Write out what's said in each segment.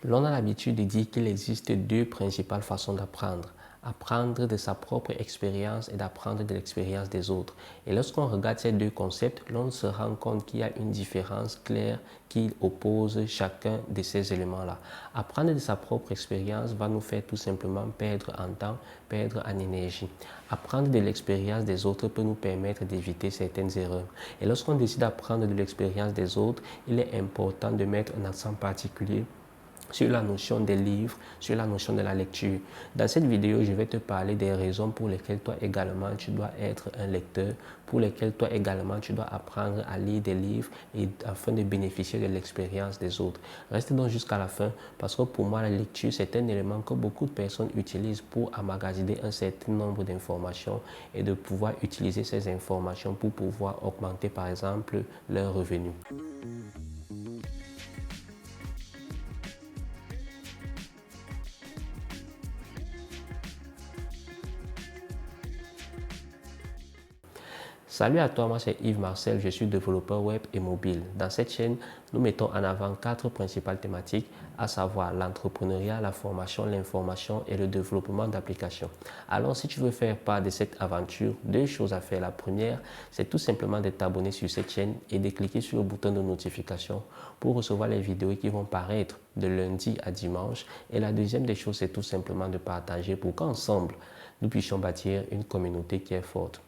L'on a l'habitude de dire qu'il existe deux principales façons d'apprendre. Apprendre de sa propre expérience et d'apprendre de l'expérience des autres. Et lorsqu'on regarde ces deux concepts, l'on se rend compte qu'il y a une différence claire qui oppose chacun de ces éléments-là. Apprendre de sa propre expérience va nous faire tout simplement perdre en temps, perdre en énergie. Apprendre de l'expérience des autres peut nous permettre d'éviter certaines erreurs. Et lorsqu'on décide d'apprendre de l'expérience des autres, il est important de mettre un accent particulier sur la notion des livres, sur la notion de la lecture. Dans cette vidéo, je vais te parler des raisons pour lesquelles toi également tu dois être un lecteur, pour lesquelles toi également tu dois apprendre à lire des livres et afin de bénéficier de l'expérience des autres. Reste donc jusqu'à la fin parce que pour moi la lecture c'est un élément que beaucoup de personnes utilisent pour emmagasiner un certain nombre d'informations et de pouvoir utiliser ces informations pour pouvoir augmenter par exemple leurs revenus. Salut à toi, moi c'est Yves Marcel, je suis développeur web et mobile. Dans cette chaîne, nous mettons en avant 4 principales thématiques, à savoir l'entrepreneuriat, la formation, l'information et le développement d'applications. Alors si tu veux faire part de cette aventure, deux choses à faire. La première, c'est tout simplement de t'abonner sur cette chaîne et de cliquer sur le bouton de notification pour recevoir les vidéos qui vont paraître de lundi à dimanche. Et la deuxième des choses, c'est tout simplement de partager pour qu'ensemble, nous puissions bâtir une communauté qui est forte.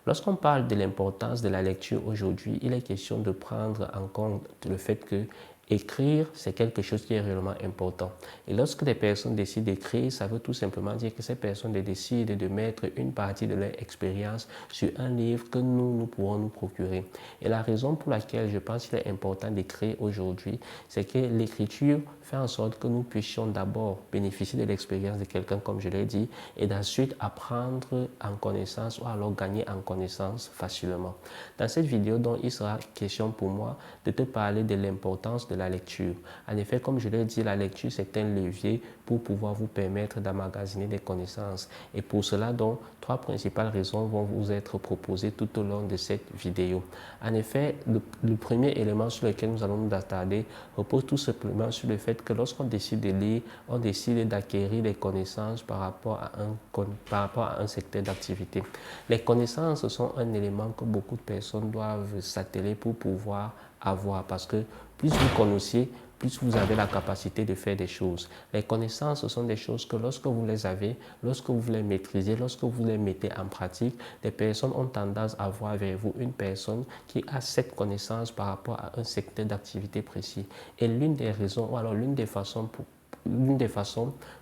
Lorsqu'on parle de l'importance de la lecture aujourd'hui, il est question de prendre en compte le fait que écrire, c'est quelque chose qui est réellement important. Et lorsque des personnes décident d'écrire, ça veut tout simplement dire que ces personnes décident de mettre une partie de leur expérience sur un livre que nous pourrons nous procurer. Et la raison pour laquelle je pense qu'il est important d'écrire aujourd'hui, c'est que l'écriture fait en sorte que nous puissions d'abord bénéficier de l'expérience de quelqu'un, comme je l'ai dit, et d'ensuite apprendre en connaissance ou alors gagner en connaissance facilement. Dans cette vidéo, donc, il sera question pour moi de te parler de l'importance de la lecture. En effet, comme je l'ai dit, la lecture, c'est un levier pour pouvoir vous permettre d'emmagasiner des connaissances. Et pour cela, donc, 3 principales raisons vont vous être proposées tout au long de cette vidéo. En effet, le premier élément sur lequel nous allons nous attarder repose tout simplement sur le fait que lorsqu'on décide de lire, on décide d'acquérir des connaissances par rapport à un secteur d'activité. Les connaissances sont un élément que beaucoup de personnes doivent s'atteler pour pouvoir avoir parce que plus vous connaissez, plus vous avez la capacité de faire des choses. Les connaissances, ce sont des choses que lorsque vous les avez, lorsque vous les maîtrisez, lorsque vous les mettez en pratique, les personnes ont tendance à voir vers vous une personne qui a cette connaissance par rapport à un secteur d'activité précis. Et l'une des raisons, ou alors l'une des façons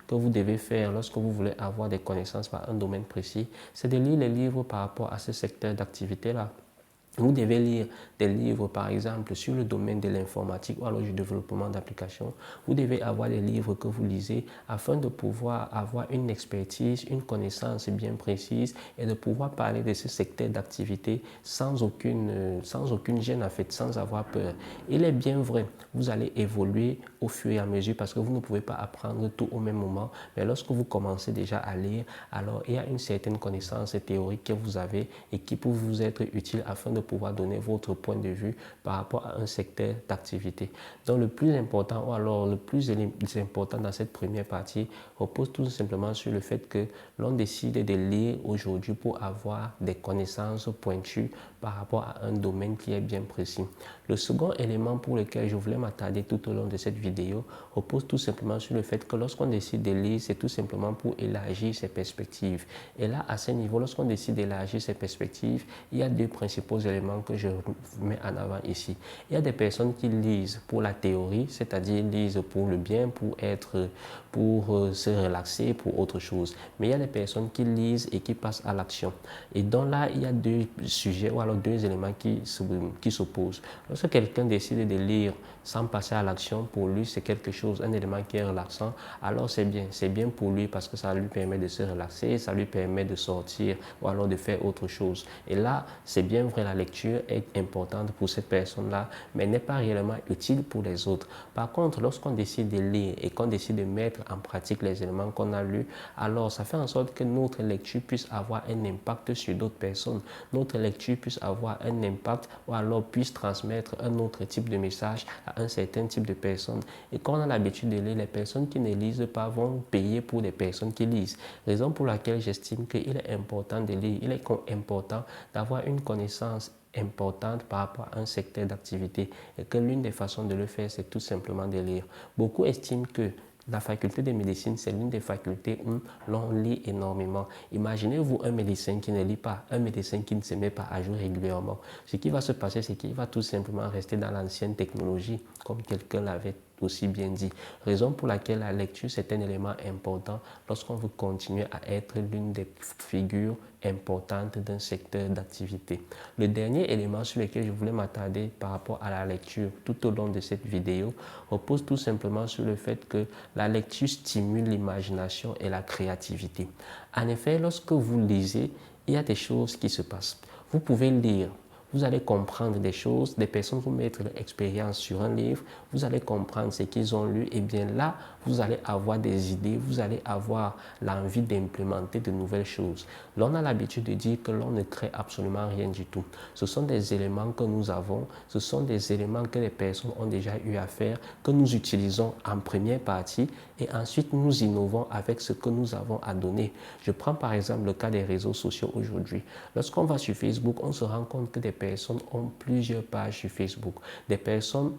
que vous devez faire lorsque vous voulez avoir des connaissances par un domaine précis, c'est de lire les livres par rapport à ce secteur d'activité-là. Vous devez lire des livres, par exemple, sur le domaine de l'informatique ou alors du développement d'applications. Vous devez avoir des livres que vous lisez afin de pouvoir avoir une expertise, une connaissance bien précise et de pouvoir parler de ce secteur d'activité sans aucune gêne, en fait, sans avoir peur. Il est bien vrai, vous allez évoluer au fur et à mesure parce que vous ne pouvez pas apprendre tout au même moment. Mais lorsque vous commencez déjà à lire, alors il y a une certaine connaissance théorique que vous avez et qui peut vous être utile afin de pouvoir donner votre point de vue par rapport à un secteur d'activité. Donc le plus important, ou alors le plus important dans cette première partie repose tout simplement sur le fait que l'on décide de lire aujourd'hui pour avoir des connaissances pointues par rapport à un domaine qui est bien précis. Le second élément pour lequel je voulais m'attarder tout au long de cette vidéo repose tout simplement sur le fait que lorsqu'on décide de lire, c'est tout simplement pour élargir ses perspectives. Et là, à ce niveau, lorsqu'on décide d'élargir ses perspectives, il y a deux principaux éléments que je mets en avant ici. Il y a des personnes qui lisent pour la théorie, c'est-à-dire lisent pour le bien, pour se relaxer, pour autre chose. Mais il y a des personnes qui lisent et qui passent à l'action. Et donc là, il y a deux sujets ou alors deux éléments qui s'opposent. Lorsque quelqu'un décide de lire sans passer à l'action, pour lui, c'est quelque chose, un élément qui est relaxant, alors c'est bien pour lui parce que ça lui permet de se relaxer, ça lui permet de sortir ou alors de faire autre chose. Et là, c'est bien vrai, la lecture est importante pour cette personne-là, mais n'est pas réellement utile pour les autres. Par contre, lorsqu'on décide de lire et qu'on décide de mettre en pratique les éléments qu'on a lus, alors ça fait en sorte que notre lecture puisse avoir un impact sur d'autres personnes. Notre lecture puisse avoir un impact ou alors puisse transmettre un autre type de message à un certain type de personnes. Et quand on a l'habitude de lire, les personnes qui ne lisent pas vont payer pour des personnes qui lisent. Raison pour laquelle j'estime qu'il est important de lire, il est important d'avoir une connaissance importante par rapport à un secteur d'activité et que l'une des façons de le faire, c'est tout simplement de lire. Beaucoup estiment que la faculté de médecine, c'est l'une des facultés où l'on lit énormément. Imaginez-vous un médecin qui ne lit pas, un médecin qui ne se met pas à jour régulièrement. Ce qui va se passer, c'est qu'il va tout simplement rester dans l'ancienne technologie, comme quelqu'un l'avait aussi bien dit. Raison pour laquelle la lecture, c'est un élément important lorsqu'on veut continuer à être l'une des figures importantes d'un secteur d'activité. Le dernier élément sur lequel je voulais m'attarder par rapport à la lecture tout au long de cette vidéo repose tout simplement sur le fait que la lecture stimule l'imagination et la créativité. En effet, lorsque vous lisez, il y a des choses qui se passent. Vous pouvez lire. Vous allez comprendre des choses, des personnes vont mettre leur expérience sur un livre, vous allez comprendre ce qu'ils ont lu et bien là, vous allez avoir des idées, vous allez avoir l'envie d'implémenter de nouvelles choses. L'on a l'habitude de dire que l'on ne crée absolument rien du tout. Ce sont des éléments que nous avons, ce sont des éléments que les personnes ont déjà eu à faire, que nous utilisons en première partie et ensuite nous innovons avec ce que nous avons à donner. Je prends par exemple le cas des réseaux sociaux aujourd'hui. Lorsqu'on va sur Facebook, on se rend compte que des personnes ont plusieurs pages sur Facebook. Des personnes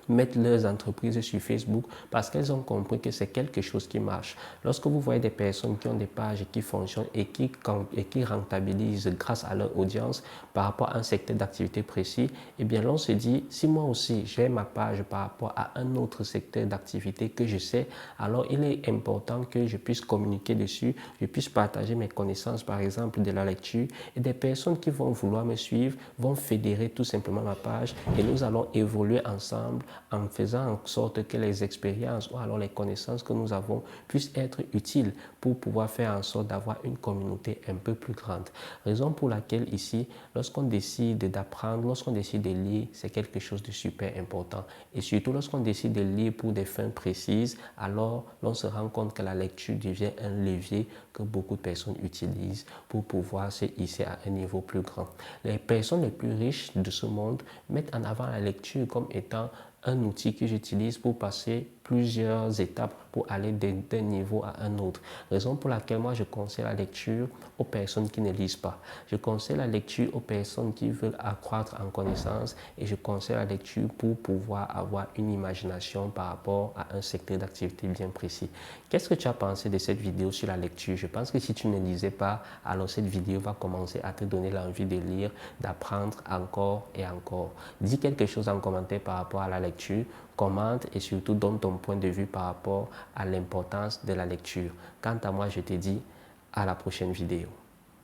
mettent leurs entreprises sur Facebook parce qu'elles ont compris que c'est quelque chose qui marche. Lorsque vous voyez des personnes qui ont des pages qui fonctionnent et qui rentabilisent grâce à leur audience par rapport à un secteur d'activité précis, eh bien l'on se dit, si moi aussi j'ai ma page par rapport à un autre secteur d'activité que je sais, alors il est important que je puisse communiquer dessus, je puisse partager mes connaissances par exemple de la lecture et des personnes qui vont vouloir me suivre vont fédérer tout simplement ma page et nous allons évoluer ensemble en faisant en sorte que les expériences ou alors les connaissances que nous avons puissent être utiles pour pouvoir faire en sorte d'avoir une communauté un peu plus grande. Raison pour laquelle ici, lorsqu'on décide d'apprendre, lorsqu'on décide de lire, c'est quelque chose de super important. Et surtout lorsqu'on décide de lire pour des fins précises, alors l'on se rend compte que la lecture devient un levier que beaucoup de personnes utilisent pour pouvoir se hisser à un niveau plus grand. Les personnes les plus riches de ce monde mettent en avant la lecture comme étant un outil que j'utilise pour passer plusieurs étapes pour aller d'un niveau à un autre. Raison pour laquelle moi je conseille la lecture aux personnes qui ne lisent pas. Je conseille la lecture aux personnes qui veulent accroître en connaissance et je conseille la lecture pour pouvoir avoir une imagination par rapport à un secteur d'activité bien précis. Qu'est-ce que tu as pensé de cette vidéo sur la lecture? Je pense que si tu ne lisais pas, alors cette vidéo va commencer à te donner l'envie de lire, d'apprendre encore et encore. Dis quelque chose en commentaire par rapport à la lecture, commente et surtout donne ton point de vue par rapport à l'importance de la lecture. Quant à moi, je te dis à la prochaine vidéo.